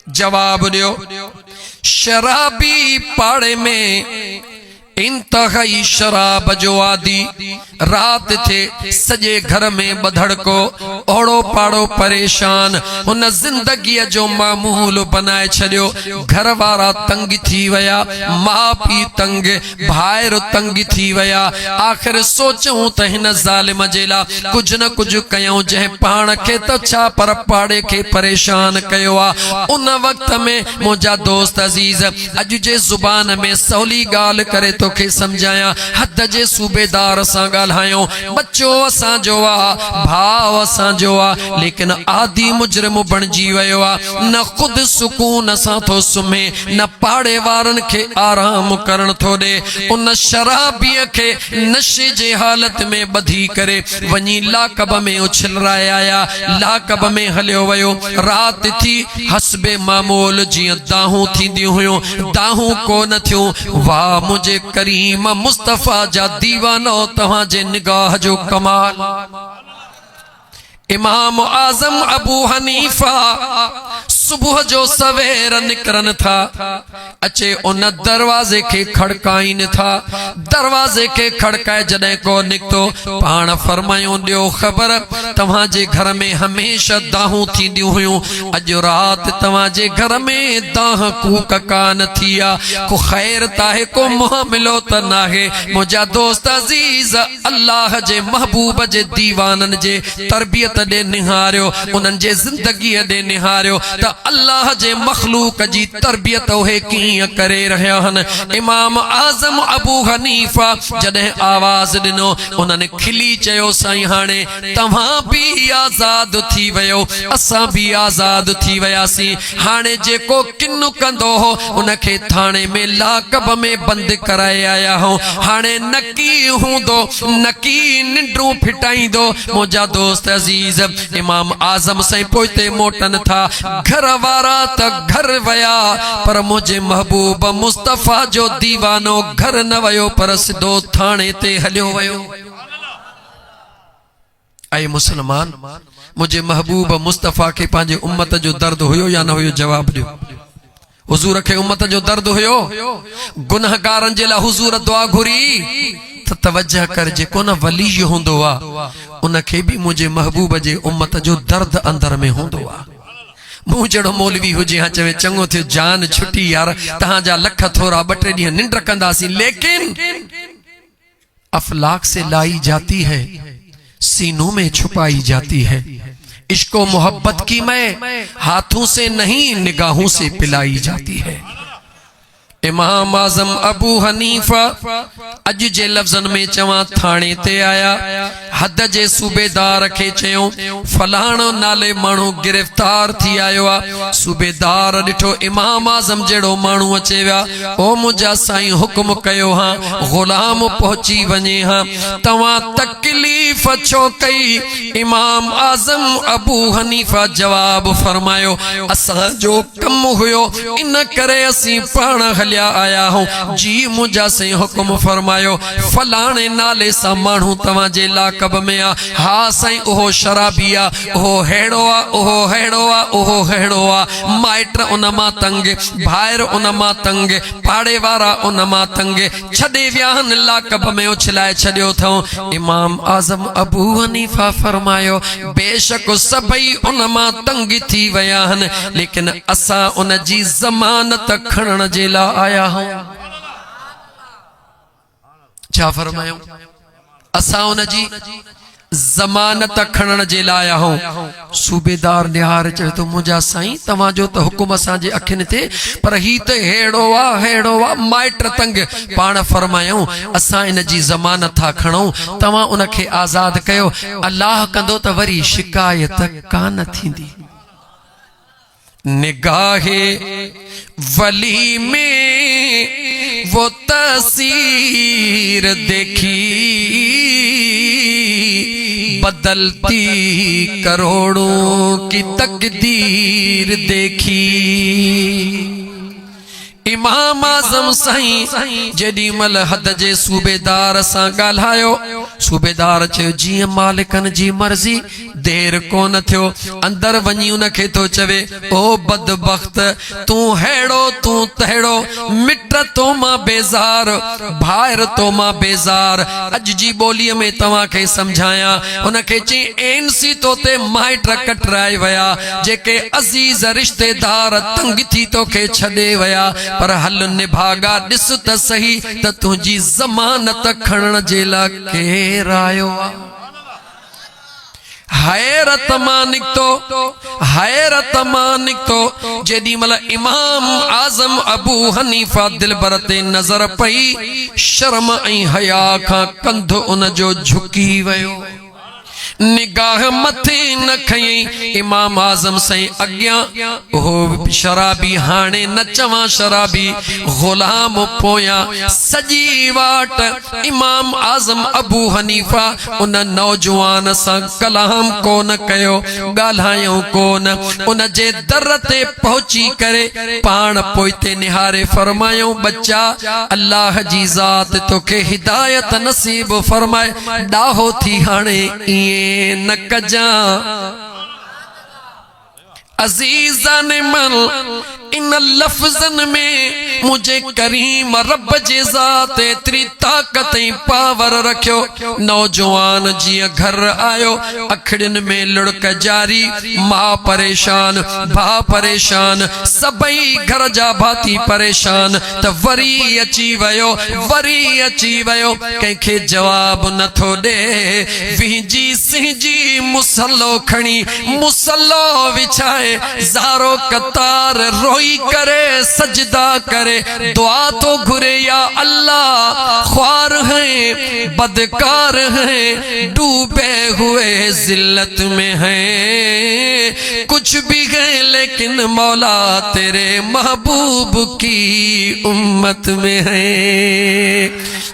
जवाब दियो। शराबी पाड़े में इंतहाई शराब जो आदि रात थे सजे घर में बधड़ को ओड़ो पाड़ो परेशान उन जिंदगी जो मामूल बनाए छड़ियो। घर वारा तंग थी वया, माँ पी तंग, भाइर तंग थी वया। आखिर सोचूं त हिन ज़ालिम जे ला कुछ न कुछ कयूं जै पाण के तो छा पर पाड़े के परेशान कयो आ। उन वक्त में मुझा दोस्त अजीज अज जे जुबान में सौली गाल करे तो के समझाया, हद जे सूबेदार सां ॻाल्हायो, बच्चो असां जो आ, भाव असां जो आ, लेकिन आदि मुजरिम बणजी वयो आ। न खुद सुकून सां थो सुम्हे, न पाड़े वारन के आराम करण थो दे। उन शराबीअ के नशे जे हालत में ॿधी करे वञी लाकब में उछलराए आया। लाकब में हलियो वयो। रात थी हसबे मामूल जियां दाहूं थींदियूं हुयूं, दाहूं कोन थियूं। वाह मुझे करीम मुस्तफा जा दीवानो तव्हां जे निगाह जो कमाल। इमाम आजम अबू हनीफा सुबह जो सवेर निकरन था, अचे उन दरवाजे के खड़काइन था। दरवाजे के खड़काए जॾहिं को निकतो पाण फरमायूं दियो खबर तव्हां जे घर में हमेशा दाहूं थींदियूं हुयूं, अज रात तव्हां जे घर में दाह कूक कान थी आ। को खैर ताहे, को मुआमिलो त नाहे। मुझा दोस्त अजीज अल्लाह जे महबूब जे दीवानन जे तरबियत दे निहारियो, उनन जे जिंदगी दे निहारियो त अल्लाह जे मखलूक जी तरबियत उहे कीअं करे रहिया हन। इमाम आजम अबू हनीफा जॾहिं आवाज ॾिनो उन्हनि खिली चयो, साईं हाणे तव्हां भी आजाद थी वयो, असां भी आजाद थी वयासीं। हाणे जेको किन्नु कंदो हो उनखे थाने में लाकब में बंद कराए आया हो। हाणे नकी हूंदो, नकी निंड्रू फिटाईंदो। मुझा दोस्त अजीज इमाम आजम से पोइते मोटन था। घर वारा त घर वया पर मुझे महबूब मुस्तफा जो दीवानो घर न वयो पर सिधो थाने ते हलियो वयो। ऐ मुसलमान, मुझे महबूब मुस्तफा के पांजे उम्मत जो दर्द हुयो या न हुयो? जवाब दियो। हुजूर के उम्मत जो दर्द हुयो? गुनहगारन जे ला हुजूर दुआ घुरी त तवज्जह कर, जेको न वली हुंदो आ उनखे भी मुझे महबूब जे उम्मत जो दर्द अंदर में हुंदो आ। मूं जड़ो मौलवी हुजे हाँ चवे चंगो थियो, जान छुटी यार, तहां जा लख थोरा ॿ टे ॾींहं निंड कंदासीं, लेकिन अफलाक से लाई जाती है, सीनों में छुपाई जाती है। इश्को मोहब्बत की मैं हाथों से नहीं निगाहों से पिलाई जाती है। इमाम आजम अबू हनीफा अज जे लफ्जन में चवा थाने ते आया। हद जे सूबेदार के चयो फलाणो नाले मानू गिरफ्तार थी आयो आ। सूबेदार डिठो इमाम आजम जेड़ो मानू अचे विया। ओ मुझा साईं हुक्म कयो हाँ, गुलाम पहुंची वने हाँ, तवा तकलीफ छो कई? इमाम आजम अबू हनीफा जवाब फरमायो, असा जो कम हुयो इन करे असी पाण हलिया आया हूं जी। मुझा से हुक्म फरमायो फलाणे नाले सा मानू तवा जे लाकब में आ। हा साईं ओहो शराबी आ, ओहो हेड़ो आ, ओहो हेड़ो आ, ओहो हेड़ो आ। माइट उन मां तंग, भाइर उन मां तंग, पाड़े वारा उन मां तंग, छडे वियाहन लाकब में उछलाए छडियो थो। इमाम आजम अबू हनीफा फरमायो बेशक सभई उन मां तंग थी वया हन, लेकिन असा उन जी जमानत खणन जे ला आया हूं। छा फरमायो? असा उन जी जमानत खणन जे लाइ आया हूं। सूबेदार निहार चवे तो मुझा साईं तव्हां जो तो हुकुम असां जे अखिन ते, पर ही त हेड़ो आ, हेड़ो आ, माइट तंग। पाण फरमायूं असां इन जी जमानत था खणूं, तव्हां उन खे आजाद कयो। अल्लाह कंदो त वरी शिकायत कान थींदी। निगाहे वली में वो तस्वीर देखी, बदलती करोड़ों की तकदीर देखी। इमाम आज़म साईं जेडी मल हद जे सूबेदार सां ॻाल्हायो, सूबेदार चयो जीअं मालिकन जी मर्ज़ी, देर कोन थियो, अंदर वञी उनखे तो चवे ओ बदबख्त तू हेड़ो तू तहेड़ो, मिट तो मां बेज़ार, भाइर तो मां बेज़ार, अज जी ॿोलीअ में तव्हां खे समझाया। उनखे चई एनसी तो ते माइट कटराए वया, जेके अज़ीज़ रिश्तेदार तंग थी तोखे छॾे वया, पर हल निभागा ॾिस त सही त तुंहिंजी ज़मानत खणण जे लाइ केर आयो आहे। हैरत मां निकतो, हैरत मां निकतो जेडी मल इमाम आज़म अबू हनीफा दिलबर ते नजर पई, शर्म ऐं हया खां कंध उन जो झुकी वयो, निगाह मथे न खयई। इमाम आज़म साईं अॻियां ओहो शराबी, हाणे न चवां शराबी, गुलाम पोयां सजी वाट इमाम आज़म अबू हनीफा उन नौजवान सां कलाम कोन कयो, ॻाल्हायो कोन। उन जे दर ते पहुची करे पाण पोइते निहारे फरमायो, बच्चा अल्लाह जी ज़ात तोखे हिदायत नसीब फरमाए, ॾाहो थी हाणे इएं न कजा। अजीज़ान मन इन लफ्ज़न में मुझे करीम रब जे ज़ात एतरी ताकत ऐं पावर रखियो। नौजवान जीअं घर आयो, अखड़िन में लुढ़क जारी, मां परेशान, भा परेशान, सभई घर जा भाती परेशान, त वरी अची वयो, वरी अची वयो, कंहिंखे जवाब नथो ॾे, विहिंजी सिंहजी मुसल्लो खणी मुसल्लो विछाए ज़ारो कतार रोई करे सजदा करे दुआ तो घुरे, या अल्लाह ख्वार हैं बदकार हैं, डूबे हुए जिल्लत में हैं, कुछ भी है लेकिन मौला तेरे महबूब की उम्मत में है।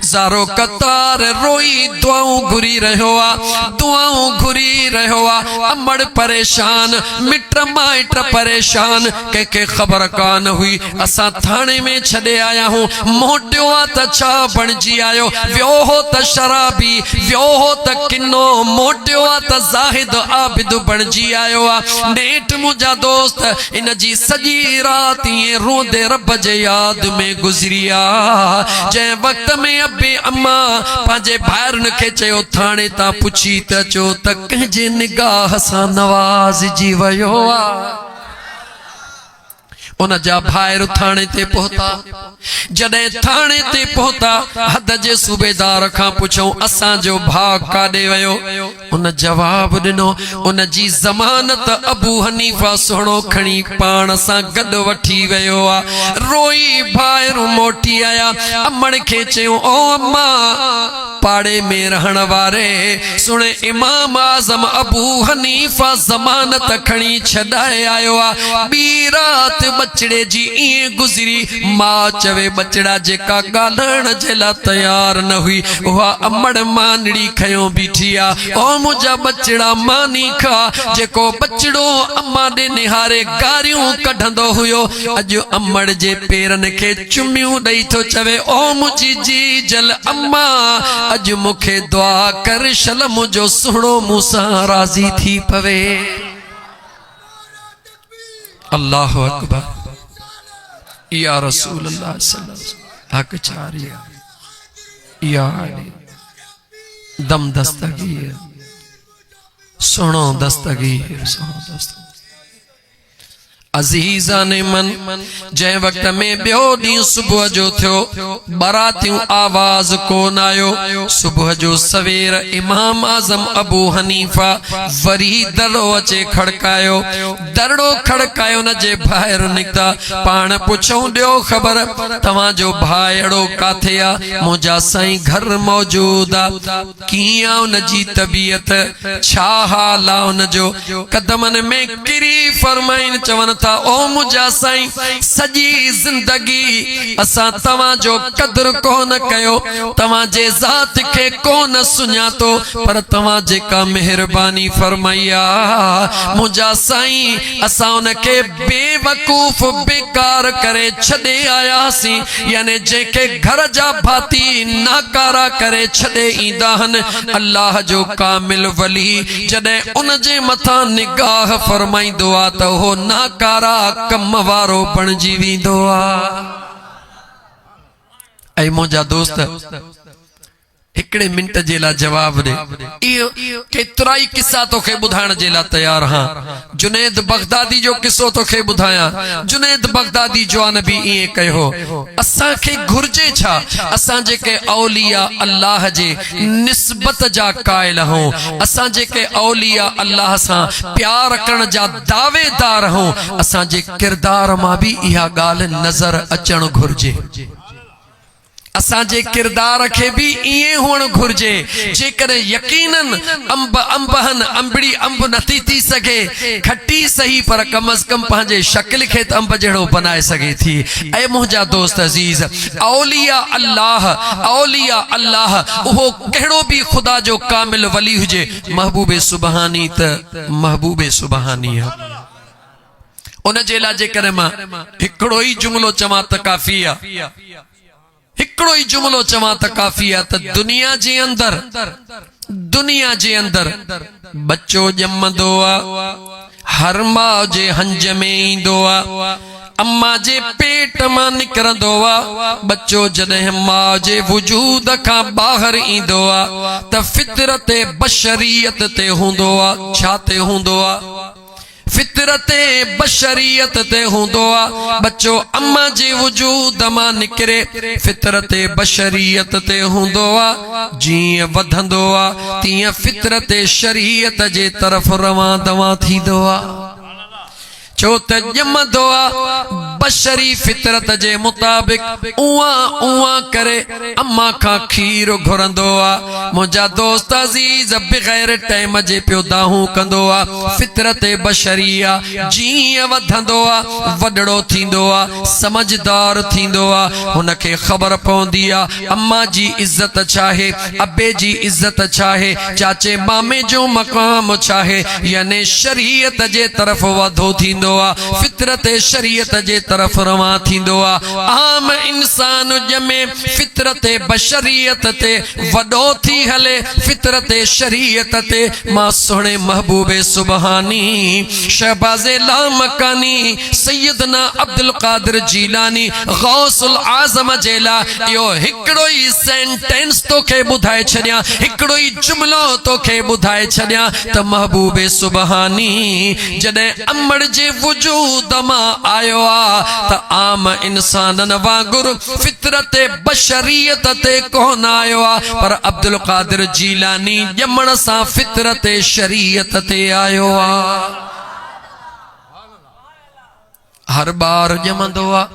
ज़ारो कतार रोई दुआऊं घुरी रहो आ, दुआऊं घुरी रहो आ, अमड़ परेशान, मिट माइट परेशान, के खबर कान हुई। असा थाने में छड़े आया हूं, मोटियो आ त छा बणजी आयो, व्यो हो त शराबी, व्यो हो त किन्नो, मोटियो आ त ज़ाहिद आबिद बणजी आयो आ। नेठ मुंहिंजा दोस्त इन जी सजी रात ईअं रोंदे रब जे याद में गुज़री आ, जंहिं वक्त में अबे अम्मा पंहिंजे भाइरनि खे चयो थाने तां पुछी त चो त कंहिंजे निगाह सां नवाज़जी वयो आ। उन जा भाइर थाने ते पहुता, जॾहिं थाने ते पहुता हद जे सूबेदार खां पुछऊं असांजो भाउ काॾे वयो। उन जवाब ॾिनो उन जी ज़मानत अबू हनीफा सुहिणो खणी पाण सां गॾु वठी वियो आ। रोई भाइरू मोटी आया, अमड़ खे चयूं ओ अम्मा पाड़े में रहण वारे सुणे इमाम आज़म अबू हनीफा ज़मानत खणी छॾाए आयो आ, ॿी रात बचड़े जी इएं गुज़री। मां चवे बचड़ा जेका ॻाल्हाइण जे लाइ तयार न हुई उहा अमड़ मानड़ी खयो बीठी आ। ओ मुंहिंजा बचड़ा मानी खा, जेको बचड़ो अम्मा ॾे निहारे गारियूं कढंदो हुयो, अॼु अमड़ जे पेरनि खे चुमियूं ॾेई थो चवे ओ मुंहिंजी जी जल अम्मा अॼु मूंखे दुआ कर शल मुंहिंजो सुहिणो मूंसां राज़ी थी पवे। अल्लाह अकबर, या रसूल अल्लाह सल्लल्लाहु अलैहि वसल्लम, हक चारिया या दम दस्तगीर, सुनो दस्तगीर, सुनो दस्तगीर। अजीज़ान मन जै वक्त में बियो ॾींहुं सुबुह जो थियो, बरातियूं आवाज़ कोन आयो। सुबुह जो सवेर इमाम आज़म अबू हनीफा वरी दड़ो अचे खड़कायो, दड़ो खड़कायो न जे ॿाहिर निकता। पाण पुछऊं ॾियो ख़बर तव्हांजो भाई अड़ो काथे आ? मुंहिंजा साईं घर मौजूद आ। कीअं उन जी तबीयत, छा हाल आ उन जो? कदमन में किरी फरमाइन, चवन था था ओ मुझा साईं सजी जिंदगी असा तवा जो कदर कोन कयो तवा जे जात के कोन सुञातो पर तवा जेका मेहरबानी फरमाया मुझा साईं असा उनके बेवकूफ बेकार करे छदे आयासी यानी जेके घर जा भाती नाकारा करे छदे ईंदाहन अल्लाह जो कामिल वली जदे उन जे मथा निगाह फरमाइंदो आ त हो नाकारा कम वारो बणजी वेंदो आ। ऐ मुंहिंजा दोस्त हिकड़े मिनट जे ला जवाब दे इहो केतिराई किस्सा तोखे ॿुधाइण जे ला तैयार हां। जुनैद बगदादी जो किस्सो तोखे ॿुधायां। जुनैद बगदादी जवान भी इए कयो असां खे घुर्जे छा असां जेके औलिया अल्लाह जे निस्बत जा कायल हूं असां जेके औलिया अल्लाह सां प्यार करण जा दावेदार हूं असां जे किरदार मां भी इहा ॻाल्हि नज़र अचण घुर्जे। असां जे किरदार के भी इए हुअण घुर्जे जेकर यकीनन अंब अंबहन अंबड़ी अंब नथी थी सके खट्टी सही पर कम अज कम पंहिंजे शक्ल के त अंब जहिड़ो बनाए सके थी। ऐ मुंहिंजा दोस्त अजीज औलिया अल्लाह उहो कहिड़ो भी खुदा जो कामिल वली हुजे महबूबे सुबहानी त महबूबे सुबहानी उन जे ला जेकर मां हिकड़ो ई जुमलो चवां त काफ़ी आ हिकड़ो ही जुमलो चवां त काफ़ी आ त दुनिया जे अंदर बच्चो जमंदो आ हर मां जे हंज में ईंदो आ अम्मा जे पेट मां निकरंदो आ बच्चो जॾहिं मां जे वजूद खां बाहर ईंदो आ त फितरत बशरियत ते हूंदो आ। छा ते हूंदो आ फितरत बशरियत ते हूंदो आ बच्चो अम्मा जे वजूद मां निकरे फितरत बशरियत ते हूंदो आ जीअं वधंदो आ तीअं फितरत शरीयत जे तरफ रवां दवा थींदो आ। छो त ॼमंदो आ बशरी फितरत जे मुताबिक उआ करे अम्मा खां खीर घुरंदो आ। मुंहिंजा दोस्त अजीज बग़ैर टाइम जे पियो दाहूं कंदो आ फितरत बशरिया जीअं वधंदो आ वॾड़ो थींदो आ समझदार थींदो आ हुनखे ख़बर पवंदी आ अम्मा जी इज्जत छाहे अबे जी इज्जत छाहे चाचे मामे जो मक़ाम छाहे यानी शरीयत जे तरफ वाधो थींदो फितरत शरीयत जे तरफ रवां थींदो आ। आम इंसान जमे फितरत बशरियत ते वडो थी हले फितरत शरीयत ते मां सोहणे महबूबे सुबहानी शहबाज़े लामकानी सैयदना अब्दुल कादिर जीलानी गौसुल आज़म जेला यो हिकड़ो ही सेंटेंस तोखे ॿुधाए छॾियां हिकड़ो ही जुमलो तोखे ॿुधाए छॾियां त महबूबे सुबहानी जॾहिं अमड़ जे वजूद मां आयो आ त आम इंसानन वांगुरु फितरत बशरियत ते कोन आयो आ पर अब्दुल कादिर जीलानी ॼमण सां फितरत शरीयत ते आयो आ। हर बार ॼमंदो आ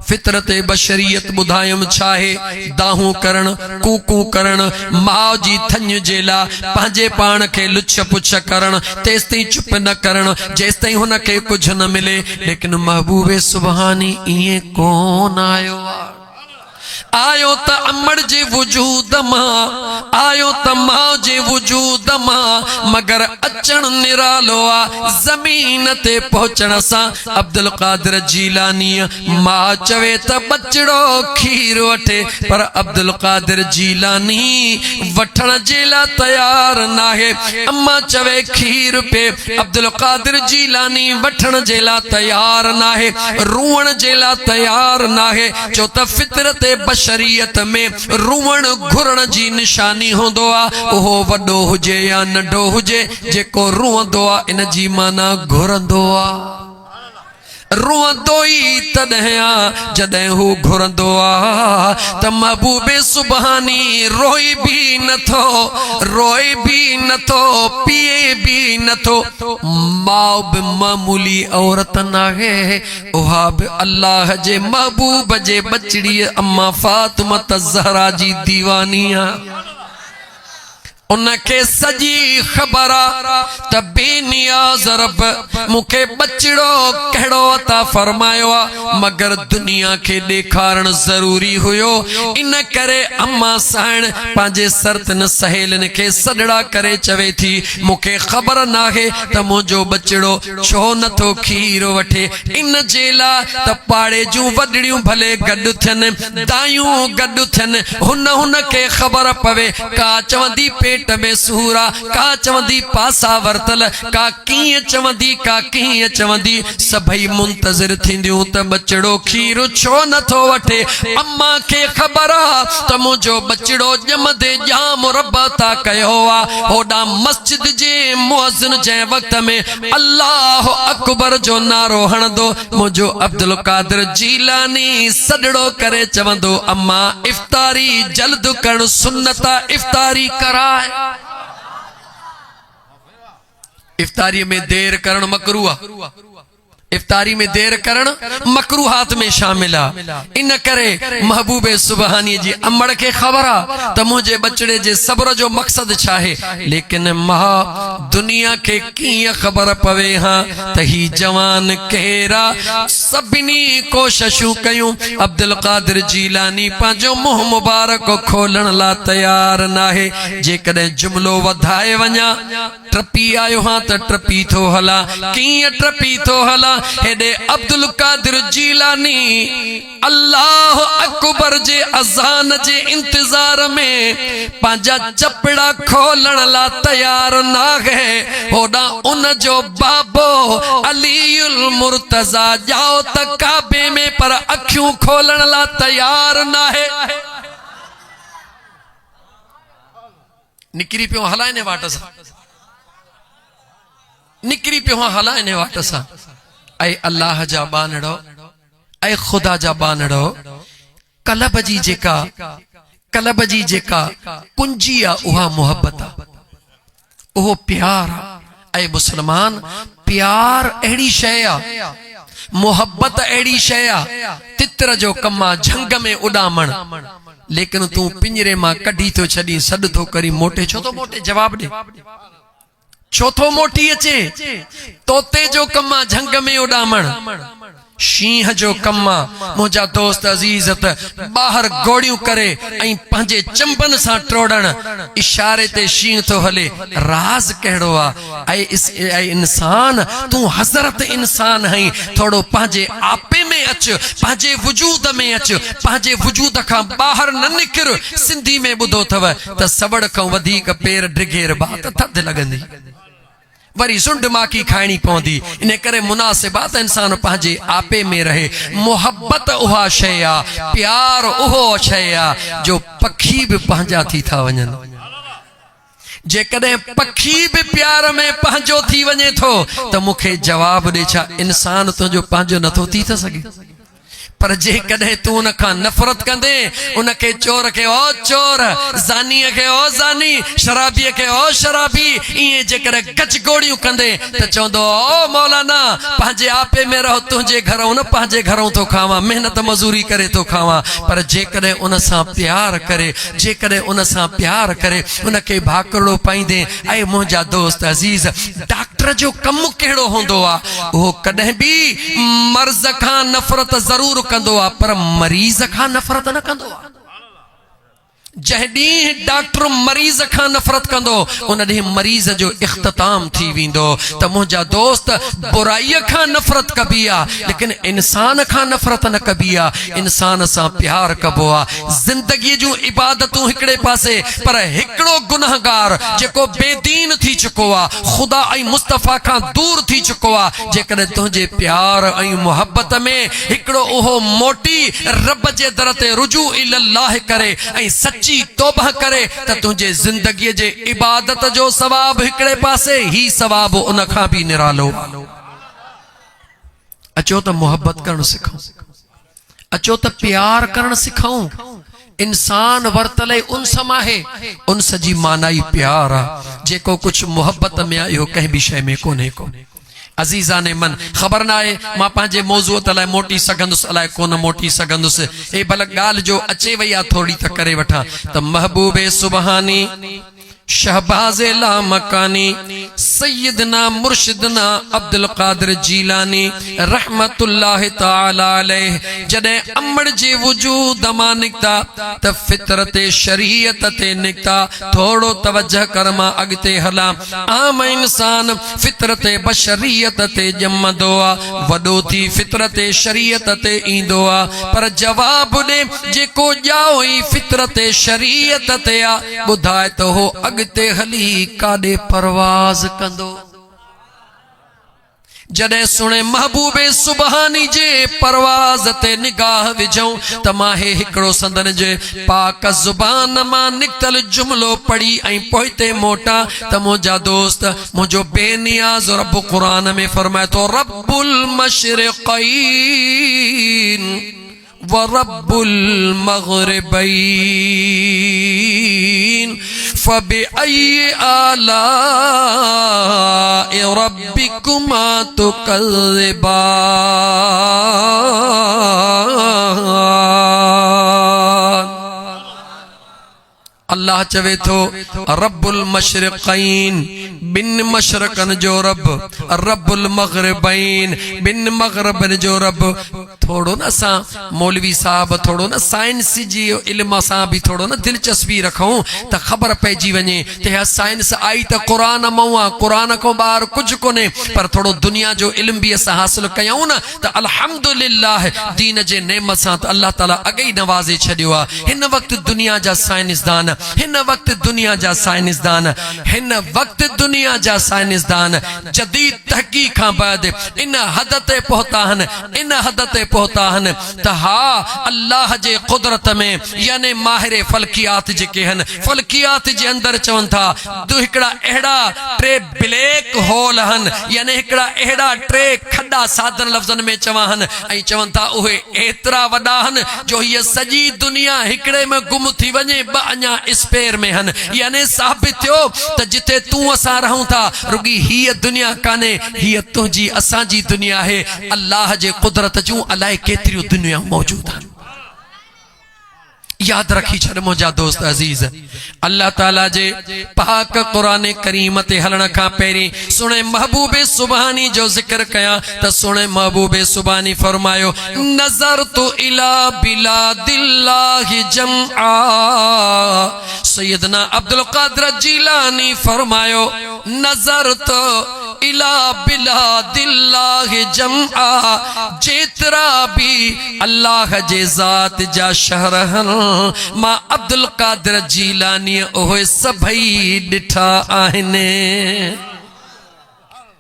फितरत बशरियत बुधायम छाहे दाहू करण कूकू करण माँ जी थन जेला पांजे पान के लुछ पुछ करण तेस ताईं चुप न करण जेस ताईं हुन के कुछ न मिले। लेकिन महबूबे सुबहानी इए कौन आयो आयो त अमड़ जे वजूद मां आयो त मां जे वजूद मां मगर अचण निरालो आ जमीन ते पहुंचण सां अब्दुल कादिर जीलानी मां चवे त बचड़ो खीर वठे पर अब्दुल कादिर जीलानी वठण जे ला तैयार नाहे। अम्मा चवे खीर पे अब्दुल कादिर जीलानी वठण जे ला तैयार नाहे रूअण जे ला तैयार नाहे छो त फितरत बशरियत में रूवण घुरण जी निशानी होंदो आ ओहो वडो हुजे या नंढो हुजे जेको रूंदो आ इन जी माना घुरंदो आ रूंदो ई तॾहिं आ जॾहिं हू घुरंदो आ त महबूबे सुबहानी रोई भी नथो पिए भी नथो माउ बि मामूली औरत नाहे उहा बि अल्लाह जे महबूब जे बचड़ी अम्मा फातिमा ज़हरा जी दीवानी आ। उनके सजी खबर त बेनियाज़ रब मुखे बचड़ो कहिड़ो अता फरमायो मगर दुनिया के ॾेखारण जरूरी हुयो। इन करे अम्मा साण पांजे सरतन सहेलन के सदड़ा करे चवे थी मुखे खबर नाहे त मुंहिंजो बचड़ो छो नथो खीर वठे। इन जेला त पाड़े जूं वडड़ियूं भले गॾु थियनि दायूं गॾु थियनि हुन के खबर पवे का चवंदी पेट में सूरा का चवंदी पासा वरतल का कीअं चवंदी का कीअं चवंदी सभई मुंतज़िर थींदियूं त बचड़ो खीर छो नथो वठे। अम्मा के खबर त मुंहिंजो बचड़ो ॼमदे जाम रब ता कयो आ। होॾा मस्जिद जे मुअज़्ज़िन जंहिं वक़्त में अल्लाह अकबर जो नारो हणंदो मुंहिंजो अब्दुल कादिर जीलानी सदड़ो करे चवंदो अम्मा इफ्तारी जल्द करण सुन्नता इफ्तारी कराए। इफ्तारी में देर करण मकरूह इफ्तारी में देर करण मकरूहात में शामिल आ। इन करे महबूबे सुबहानी जी अमड़ के खबर आ त मुझे बचड़े जे सब्र जो मकसद छाहे लेकिन महा दुनिया के कीअं खबर पवे हां त ही जवान केरा सभिनी कोशिशूं कयूं अब्दुल कादिर जीलानी पांजो मुंह मुबारक खोलण ला तैयार नाहे। जेकॾहिं जुमलो वधाए वञा ट्रपी आयो हां त ट्रपी थो हला कीअं ट्रपी थो हला हेडे अब्दुल कादिर जीलानी अल्लाह अकबर जे अज़ान जे इंतजार में पांजा चपड़ा खोलण ला तैयार ना है। होडा उन जो बाबो अलीउल मुर्तजा जाओ त काबे में पर अखियूं खोलण ला तैयार ना है। निकरी पियो हलाइने वाट सा निकरी पियो हलाइने वाट सा ऐ अल्लाह जा बानड़ो ऐ खुदा जा बानड़ो कलब जी जेका कुंजी आ उहा मोहब्बत आ उहो प्यार आ। ऐ मुसलमान प्यार अहिड़ी शय आ मोहब्बत अहिड़ी शय आ तितर जो कमा झंग में उडामण लेकिन तू पिंजरे मां कढी तो छडी सड तो करी मोटे छो तो मोटे जवाब दे छो तो मोटी अचे तोते जो कमा झंग में उडामण शींह जो कमा मुझा दोस्त अजीज बाहर गोड़ियों करे ऐं पंहिंजे चंबन सां ट्रोड़ण इशारे ते शींह तो हले राज कहिड़ो आ। ऐं इंसान तू हज़रत इंसान हई थोड़ो पंहिंजे आपे में अच पंहिंजे वजूद में अच पंहिंजे वजूद खां बाहर न निकिर। सिंधी में ॿुधो अथव त सवड़ खां वधीक पेर डिघेर बात थधि लॻंदी वरी सुंड माकी खाइणी पवंदी। इन करे मुनासिबात इंसान पंहिंजे आपे में रहे। मोहब्बत उहा शय आ प्यार उहो शय आ जो पखी भी पंहिंजा थी था वञनि। जेकॾहिं पखी भी प्यार में पंहिंजो थी वञे थो त मूंखे जवाब ॾे छा इंसान तुंहिंजो पंहिंजो नथो थी था सघे। पर जेकॾहिं तू उन खां नफ़रत कंदे उनखे चोर खे ओ चोर ज़ानीअ खे ओ ज़ानी शराबीअ खे ओ शराबी ईअं जेकॾहिं गच गोड़ियूं कंदे त चवंदो ओ मौलाना पंहिंजे आपे में रहो तुंहिंजे घरों न पंहिंजे घरों थो खावां मेहनत मज़ूरी करे थो खावां। पर जेकॾहिं उन सां प्यार करे जेकॾहिं उन सां प्यार करे उनखे भाकड़ो पाईंदे ऐं मुंहिंजा दोस्त अज़ीज़ डॉक्टर जो कमु कहिड़ो हूंदो आहे उहो कॾहिं बि मर्ज़ खां नफ़रत ज़रूर कंदो आ पर मरीज़ खां नफ़रत न कंदो आ। जंहिं ॾींहुं डॉक्टर मरीज़ खां नफ़रत कंदो उन ॾींहुं मरीज़ जो इख्तिताम थी वेंदो त मुंहिंजा दोस्त बुराईअ खां नफ़रत कबी आहे लेकिन इंसान खां नफ़रत न कबी आहे इंसान सां प्यार कबो आहे। ज़िंदगीअ जूं इबादतूं हिकिड़े पासे पर हिकिड़ो गुनहगार जेको बेदीन थी चुको आहे ख़ुदा ऐं मुस्तफ़ा खां दूर थी चुको आहे जेकॾहिं तुंहिंजे प्यार ऐं मुहबत में हिकिड़ो उहो मोटी रब जे दर ते रुजू इल्लाह करे ऐं सच्ची तौबह करे त तुंहिंजे ज़िंदगीअ जे इबादत जो सवाब हिकिड़े पासे ही सवाब उन खां भी निरालो। अचो त मोहब्बत करण सिखूं अचो त प्यार करण सिखूं। इंसान वर्तले उनस माहे उनस जी मानाई प्यार आ जेको कुछ मोहब्बत में आयो कहीं भी शय में कोने को। अजीजा ने मन खबर ना है मां पंहिंजे मौजूअ तलाए मोटी सघंदुसि अलाए कोन मोटी सघंदुसि ए भला ॻाल्हि जो अचे वई आहे थोड़ी त करे वठां त महबूबे सुबहानी शहबाज़ लामकानी सैयदना मुर्शिदना अब्दुल कादिर जीलानी रहमतुल्लाह ताला अलैह जॾहिं अमड़ जे वजूद मां निकता त फितरत शरीयत ते निकता। थोड़ो तवज्जह कर मां अॻिते हलां। आम इंसान फितरत बशरियत ते ॼमंदो आहे, वॾो थी फितरत शरीयत ते ईंदो आहे, पर जवाब ॾे जेको ॼाओ ई फितरत शरीयत ते आहे, ॿुधाए त हो अॻिते हली काॾे परवाज़ कंदो। जॾहिं सुणे महबूबे सुबहानी जे परवाज़ ते निगाह विझूं त मां हिकिड़ो संदन जे पाक ज़ुबान मां निकतल जुमलो पढ़ी ऐं पोइते मोटा त मुंहिंजा दोस्त मुंहिंजो बेनियाज़ रब क़ुरान में फरमाए थो रब्बुल मशरिक़ैन व रब्बुल मग़रिबैन फबिअय्यि आलाइ रब्बिकुमा तुकज़्ज़िबान। अल्लाह चवे थो रब्बुल मशरिक़ैन बिन मशरकन जो रब, रब्बुल मग़रिबैन बिन मग़रबन जो रब। थोड़ो न असां मौलवी साहब थोड़ो न साइंस जी इल्म सां भी थोड़ो न दिलचस्पी रखूं त ख़बर पइजी वञे त साइंस आई त क़ुरान मां आहे, क़ुरान खां ॿाहिरि कुझु कोन्हे, पर थोड़ो दुनिया जो इल्म भी असां हासिल कयूं न त अल्हम्दुलिल्लाह दीन जे नेमत सां त अल्लाह ताला अॻे ई नवाज़े छॾियो आहे। हिन वक़्तु दुनिया जा साइंसदान, हिन वक़्तु दुनिया जा साइंसदान, हिन वक़्तु दुनिया जा साइंसदान जदीद तहक़ीक़ खां बाद इन हद ते पहुता आहिनि, इन हद ते पहुता आहिनि त हा अल्लाह जे कुदरत में यानी माहिर फल्कियात जेके आहिनि, फल्कियात जे अंदर चवनि था हिकिड़ा अहिड़ा टे ब्लैक होल आहिनि, यानी हिकिड़ा अहिड़ा टे खॾा साधन लफ़्ज़नि में चवा आहिनि ऐं चवनि था उहे एतिरा वॾा आहिनि जो हीअ सॼी दुनिया हिकिड़े में गुम थी वञे, ॿ अञा स्पेयर में आहिनि। यानी साबित थियो त जिथे तूं असां रहूं था रुगी हीअ दुनिया कान्हे, हीअ तुंहिंजी असांजी दुनिया आहे। अल्लाह जे कुदरत जूं अलाए केतिरियूं दुनिया मौजूद आहिनि। याद रखी छॾ मुंहिंजा दोस्त अज़ीज़, अल्लाह ताला जे पाक क़ुरान करीम ते हलण खां पहिरीं सुणे महबूबे सुबहानी जो ज़िक्र कयां त सुणे महबूबे सुबहानी फरमायो नज़रतु इला बिलादिल्लाहि जमआ। सैयदना अब्दुल कादिर जीलानी फरमायो नज़रतु इला बिलादिल्लाहि जमआ, जेतिरा भी अल्लाह जे ज़ात जा शहर मां अब्दुल कादिर जीलानी उहे सभई ॾिठा आहिनि।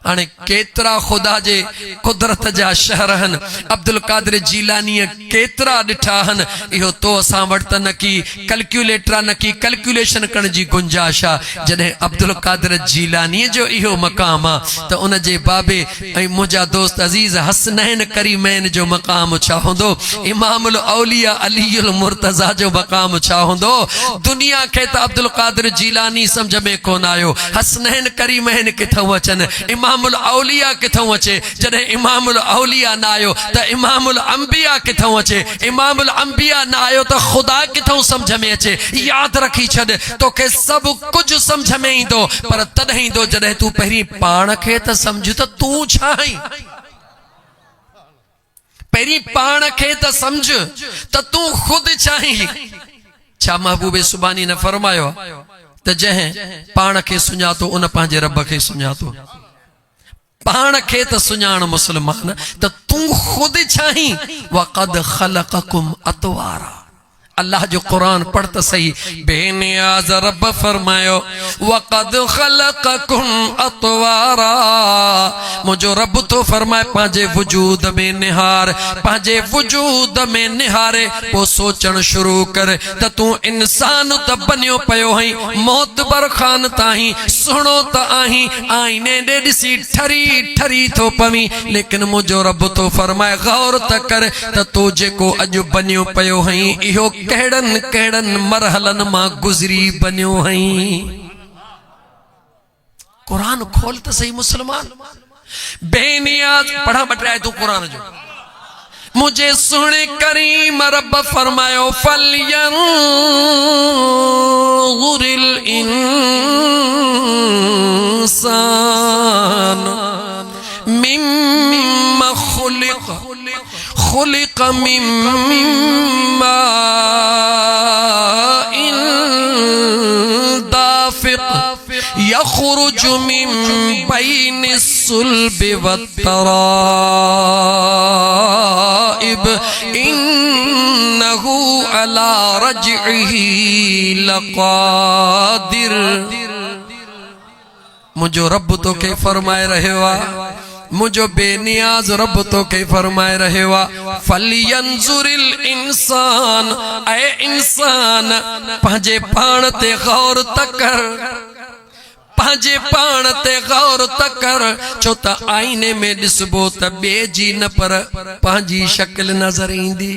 हाणे केतिरा खुदा जे कुदरत जा शहर आहिनि, अब्दुल कादिर जीलानी केतिरा ॾिठा आहिनि, इहो तो असां वटि त न की कैलकुलेटर न की कैलकुलेशन करण जी गुंजाइश आहे। जॾहिं अब्दुल कादिर जीलानी जो इहो मक़ाम आहे त उन जे बाबे ऐं मुंहिंजा दोस्त अज़ीज़ हसनैन करीमैन जो मक़ाम छा हूंदो, इमामुल औलिया अलीउल मुर्तज़ा जो मक़ाम छा हूंदो। दुनिया खे त अब्दुल कादिर जीलानी सम्झ में कोन आयो, हसनैन करीमैन किथां अचनि, इमामुल औलिया किथां अचे। जॾहिं इमामुल औलिया न आयो त इमामुल अंबिया किथां अचे, इमामुल अंबिया न आयो त ख़ुदा किथां सम्झ में अचे। याद रखी छॾ तोखे सभु कुझु सम्झ में ईंदो, पर तॾहिं ईंदो जॾहिं तूं पहिरीं पाण खे त सम्झ त तूं छा आहीं। पहिरीं पाण खे त सम्झ त तूं ख़ुदि छा आहीं। छा महबूबे सुबानी न फरमायो त जंहिं पाण खे सुञातो उन पंहिंजे रब खे सुञातो। पाण खे त सुञाण मुस्लमान त तूं ख़ुदि छा आहीं। वक़द ख़लक़कुम अतवारा, अल्लाह जो कुरान पढ़ त सही, बेनियाज़ रब फरमायो वक़द ख़लक़कुम अतवारा। मुंहिंजो रब तो फरमाए पंहिंजे वजूद में निहार, पंहिंजे वजूद में निहारे पोइ सोचण शुरू कर त तूं इंसान त बनियो पियो आहीं, मोतबर ख़ान ताहीं सुहिणो त आहीं, आईने ॾे ॾिसी ठरी ठरी थो पवी, लेकिन मुंहिंजो रब तो फरमाए गौर त कर त तूं जेको अॼु बनियो पियो आहीं इहो कहिड़नि कहिड़नि मरहलनि मां गुज़री बनियो आहीं। कुरान खोल त सही मुस्लमान, बेनियाज़ पढ़ा बटराए तूं कुरान जो। मुझे सुने करीम रब फरमायो फलयंजुरिल इंसान मिम्मा खुलिक मिम्मा दाफिक यखरुजु मिन बैनिस सुल्बि वत्तराइब इन्नहु अला रज्इही लक़ादिर। मुझो रब तो के फरमाए रहे वा, मुझो बेनियाज रब तो के फरमाए रहे वा फलयंजुरिल इंसान, ऐ इंसान पंहिंजे पाण ते गौर तकर, पंहिंजे पाण ते गौर तकर। छो त आईने में ॾिसबो त ॿिए जी न पर पंहिंजी शक्ल नज़र ईंदी,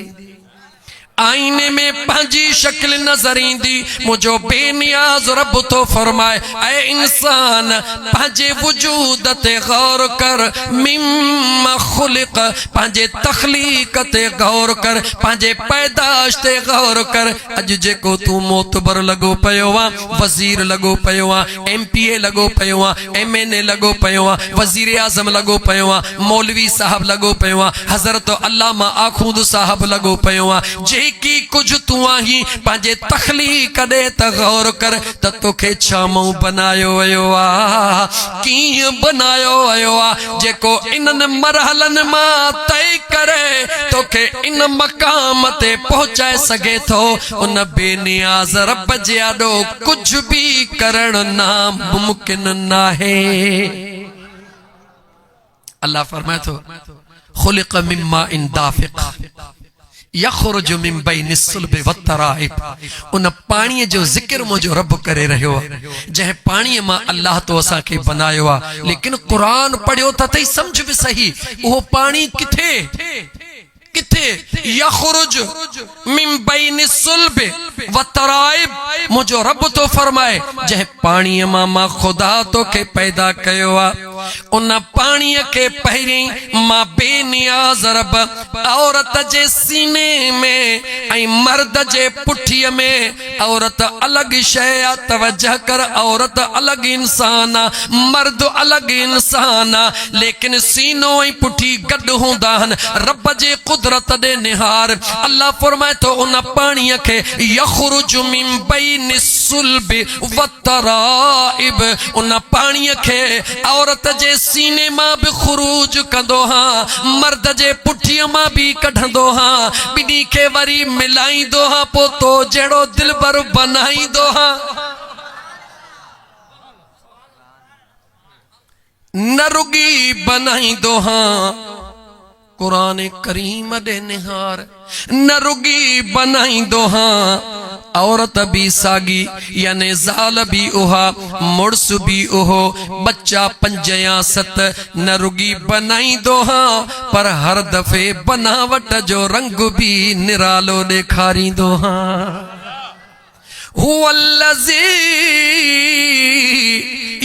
आईने में पंहिंजी शक्ल नज़र ईंदी। मुझो बेनियाज रब तो फरमाए ऐ इंसान पंहिंजे वजूद ते गौर कर, मिम्मा खुलिक पंहिंजे तखलीक ते गौर कर, पंहिंजे पैदाश ते गौर कर। अॼु जेको तूं मोतबर लॻो पियो आ, वज़ीर लॻो पियो आ, MPA लॻो पियो आ, MNA लॻो पियो आ, वज़ीर आज़म लॻो पियो आ, मौलवी साहब लॻो पियो आ, हज़रत अल्लामा आखूद साहब लॻो पियो आ। की कुछ तू आही पंहिंजे तखलीक ॾे त गौर कर त तोखे छा मूं बनायो वियो आ, कीअं बनायो वियो आ, जेको इन्हनि मरहलनि मां तय करे तोखे इन मक़ाम ते पहुचाए सघे थो। उन बेनियाज़ रब जे आॾो कुछ बि करण नामुमकिन नाहे। अल्लाह फरमाए थो खुलिक मिम्मा इन दाफिक यखरुजु मिन बैनिस सुल्बि वत्तराइब। उन पानी जो जिक्र मुझो रब करे रहियो आहे, जंहिं पानी मां अल्लाह तो असां खे बनायो आहे। लेकिन कुरान पढ़ियो त तई समझ भी सही, वो पानी किथे किथे यखरुज मिन बैनिस सुल्बि वत्तराइब। मुझो रब तो फरमाए जंहिं पानी मां खुदा तो के पैदा कयो आहे, उन पानी के पहिरीं मां बेनियाज़ रब औरत जे सीने में ऐं मर्द जे पुठीअ में। औरत अलग शय आ, तवज्जह कर, औरत अलग इंसान आ, मर्द अलग इंसान आ, लेकिन सीनो ऐं पुठी गॾु हूंदा आहिनि। रब जे कुदरत दे निहार अल्लाह फरमाए तो उन पानी के यखरुजु मिन बैनिस सुल्बि वत्तराइब। उन पानी के औरत जे सीने मां भी खुरूज कंदो हां, मर्द जे पुठीअ मां भी कढंदो हां, ॿिन्ही खे वरी मिलाईंदो हां, पोइ तो जहिड़ो दिलबर बनाईंदो हां। न रुगी बनाईंदो हां, कुरान करीम दे निहार न रुगी बनाईंदो हां। औरत भी सागी यानी ज़ाल भी उहा, मुड़स भी उहो, बच्चा 5 या 7 न रुगी बनाईंदो हां, पर हर दफ़े बनावट जो रंग भी निरालो ॾेखारींदो हां। हुवल्लज़ी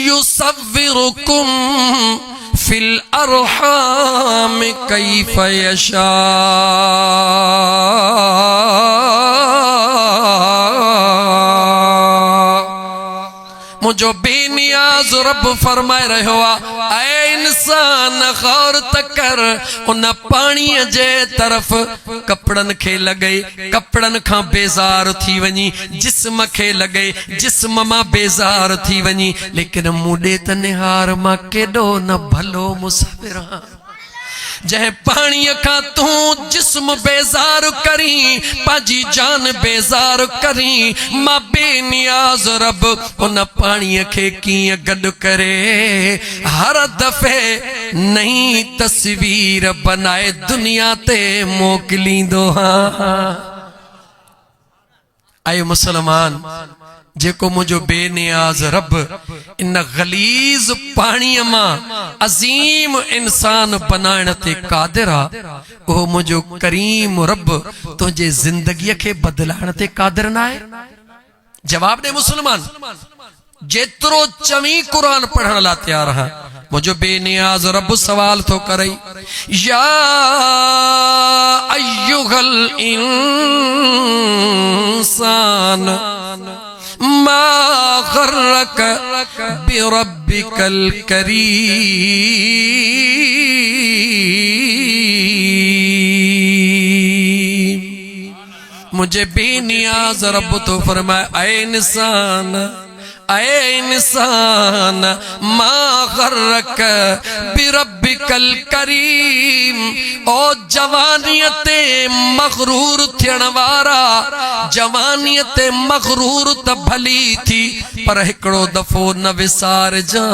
युसव्विरुकुम फिल अरहाम कैफ यशा। मुझो बेनियाज़ रब फरमाए रहियो आ, ऐ इंसान गौर तकर उन पानी जे तरफ। कपड़न खे लगे कपड़न खां बेजार थी वनी, जिस्म खे लगे जिस्म मां बेजार थी वनी, लेकिन मुडे त निहार मां केडो न भलो मुसाफिर हां। जंहिं पानी का तू जिस्म बेजार करी, पाजी जान बेजार करी, मां बेनियाज़ रब उन पानी के कीअं गॾु करे हर दफ़े नई तस्वीर बनाए दुनिया ते मोकिलींदो हां। आयो मुसलमान, जेको मुझो बेनियाज़ रब इन गलीज पानी मां अजीम इंसान बनाइण ते कादिर आ, वो मुझो करीम रब तुझे जिंदगी के बदलाइण ते कादिर ना है? जवाब दे मुसलमान, जेतरो चवी कुरान पढ़ण ला तैयार हां, मुझो बेनियाज रब सवाल तो करई, या अय्युहल इंसान मा गर्रक बिरब्बिकल करीम। मुझे बेनियाज रब तो फरमाए, ऐ इंसान, ऐ इंसान, मा गर्रक बिरब्बिकल करीम। ओ जवानियते मगरूर थियण वारा, जवानियते मगरूर त भली थी, पर हिकड़ो दफो न विसार जा,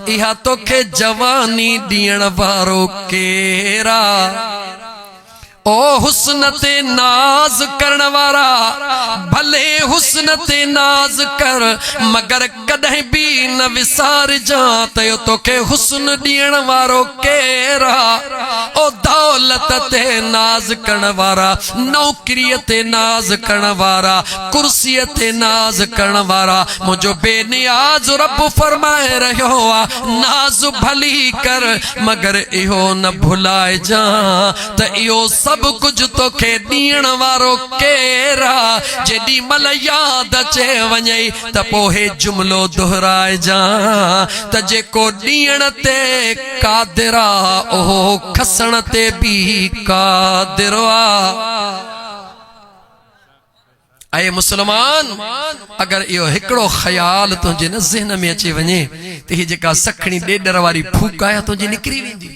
इहा तोखे जवानी ॾियण वारो केरा। ओ हुस्न ते नाज करण वारा, भले हुस्न ते नाज कर, मगर कदहीं भी न विसार जा त तोखे हुस्न ॾियण वारो केरा। ओ दौलत ते नाज करण वारा, नौकरीअ ते नाज करण वारा, कुर्सीअ ते नाज करण वारा, मुझो बेनियाज रब फरमाए रहियो आ, नाज भली कर, मगर इहो न भुलाए जा त इहो सब कुछ तोखे ॾियण वारो केरा। जेॾी महिल याद अचे वञे त पोइ जुमलो दोहराए जा त जेको ॾियण ते कादिर आ, ओहो खसण ते भी कादिर आ। ऐ मुसलमान, अगर इहो हिकड़ो ख्याल तुंहिंजे न ज़हन में अचे वञे त ही जेका सखणी ॾेॾर वारी फूक आहे तुंहिंजी निकिरी वेंदी,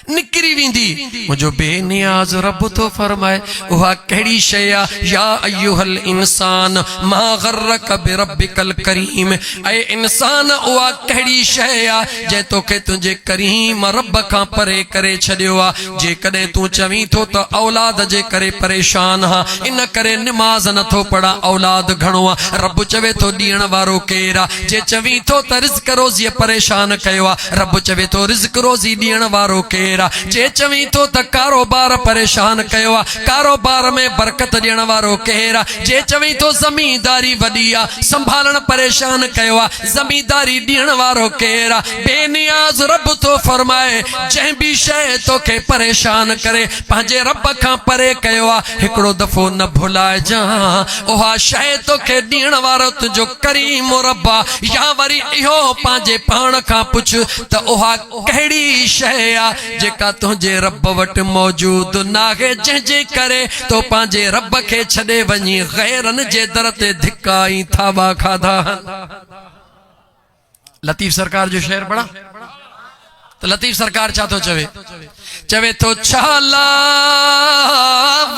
निकरी वेंदी। मुझो बेनियाज रब तो फरमाए, उहा कहिड़ी शय आ, या अय्युहल इंसान मा गर्रक बिरब्बिकल करीम। ऐ इंसान, उहा कहिड़ी शय आ जे तोखे तुंहिंजे करीम रब खां परे करे छॾियो आ। जेकॾहिं तूं चवीं थो त औलाद जे करे परेशान हा, इन करे निमाज़ नथो पढ़ा, औलाद घणो आ, रब चवे थो ॾियण वारो केर आ। जे चवीं थो त रिज़्क रोज़ीअ परेशान कयो आ, रब चवे थो रिज़्क रोज़ी ॾियण वारो केर। जे चवीं तो त कारोबार परेशान कयो आ, कारोबार में बरकत ॾियण वारो केर आ। जे चवीं तो ज़मींदारी वॾी आ, संभालण परेशान कयो आ, ज़मींदारी ॾियण वारो केर आ। बेनियाज रब तो फरमाए, जंहिं भी शय तोखे परेशान करे पंहिंजे रब खां परे कयो आ, हिकड़ो दफ़ो न भुलाए जा, उहा शय तोखे ॾियण वारो तुंहिंजो करीम रब आ। या वरी इहो पंहिंजे पाण खां पुछ त उहा कहिड़ी शय आ जेका तुंहिंजे रब वटि मौजूद नाहे, जंहिंजे करे तो पंहिंजे रब खे छॾे वञी गैरन जे दर ते धिका ऐं थाबा खाधा। लतीफ़ सरकार जो शेर पढ़ा तो लतीफ़ सरकार छा थो चवे, चवे तो छाला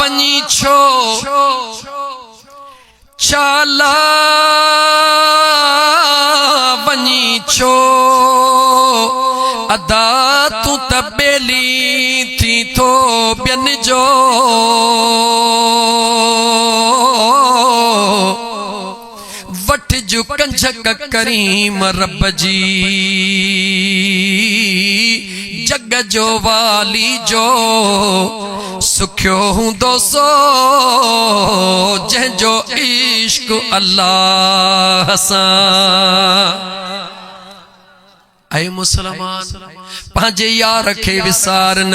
वञी छो, छाला वञी छो, अदा तू तबेली थी तो बियन जो, वठ जो कंझक करीम रब जी, जग जो वाली जो, सुख्यो हूंदो सो जंहिंजो इश्क अल्लाह सां। ऐ मुसलमान, पंहिंजे यार खे विसार न।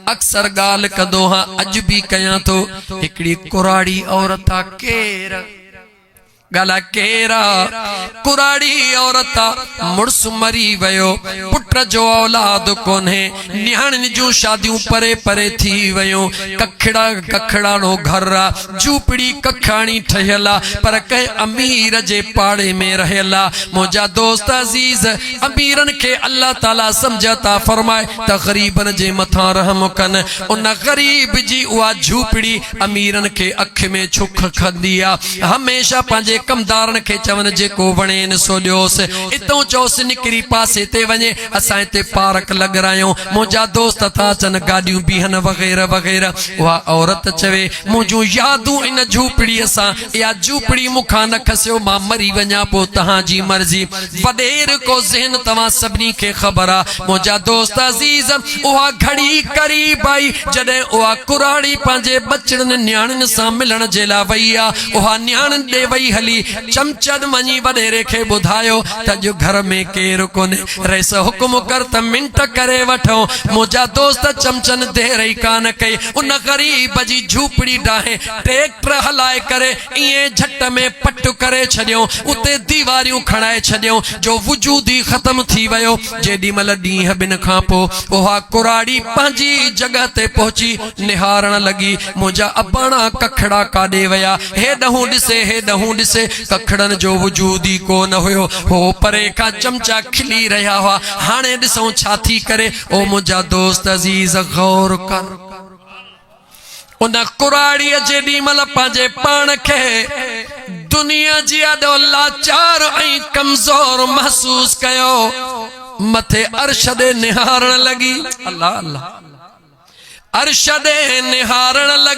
अक्सर ॻाल्हि कंदो हां, अॼु भी कयां थो, हिकिड़ी कुराड़ी औरत आ, केर ॻाल्हि केरा, कुराड़ी औरत मुड़स मरी वयो, पुट जो औलाद कोन्हे, न्याणियुनि जूं शादियूं परे परे थी वयूं, कखड़ा कखड़ाणो घर आ, झूपड़ी कखाणी ठहियल आ, पर कंहिं अमीर जे पाड़े में रहियल आ। मुंहिंजा दोस्त अज़ीज़, अमीरनि खे अल्लाह ताला सम्झता फरमाए त ग़रीबनि जे मथां रहम कनि। उन ग़रीब जी उहा झूपड़ी अमीरनि खे अख में छुख खंदी आ। हमेशा पंहिंजे कमदारन खे चवन जेको वणे सो ॾियोसि, इतो चोसि निकिरी पासे ते वञे, असां हिते पार्क लॻरायूं, मुंहिंजा दोस्त था अचनि, गाॾियूं बीहनि वग़ैरह वग़ैरह। उहा औरत चवे, मुंहिंजूं यादूं इन झूपड़ीअ सां, इहा झूपड़ी मूंखां न खसियो, मां मरी वञा पोइ तव्हांजी मर्ज़ी। वॾेर को ज़हन तव्हां सभिनी खे ख़बर आहे। मुंहिंजा दोस्त अज़ीज़, उहा घड़ी करीब आई जॾहिं उहा कुराड़ी पंहिंजे बचड़नि न्याणियुनि सां मिलण जे लाइ वई आहे। उहा न्याणियुनि ॾे वई हली हली चमचन वञी वॾेरे खे ॿुधायो त अॼु घर में केरु कोन्हे रईस हुकुम कर त मिंट करे वठो मुंहिंजा दोस्त चमचन देर ई कान कई उन ग़रीब जी झूपड़ी डाहे ट्रैक्टर हलाए करे इएं झट में पट करे छॾियो उते दीवारियूं खणाए छॾियो जो वजूद ई ख़त्म थी वियो जेॾी महिल ॾींहं ॿिनि खां पोइ उहा कुराड़ी पंहिंजी जॻह ते पहुची निहारण लॻी मुंहिंजा अबाणा कखड़ा काॾे विया हेॾहूं ॾिसे कखड़नि जो वजूद ई कोन हुयो हो परे खां चमचा खिली रहिया हुआ हाणे ॾिसूं छा थी करे ओ मुंहिंजा दोस्त अज़ीज़ गौर कर उन कुराड़ीअ जेॾी महिल पंहिंजे पाण खे दुनिया जी ॾाढो लाचार ऐं कमज़ोर महसूस कयो मथे अर्श ॾे निहारण लॻी अल्लाह अल्लाह अर्श ॾे निहारण लॻी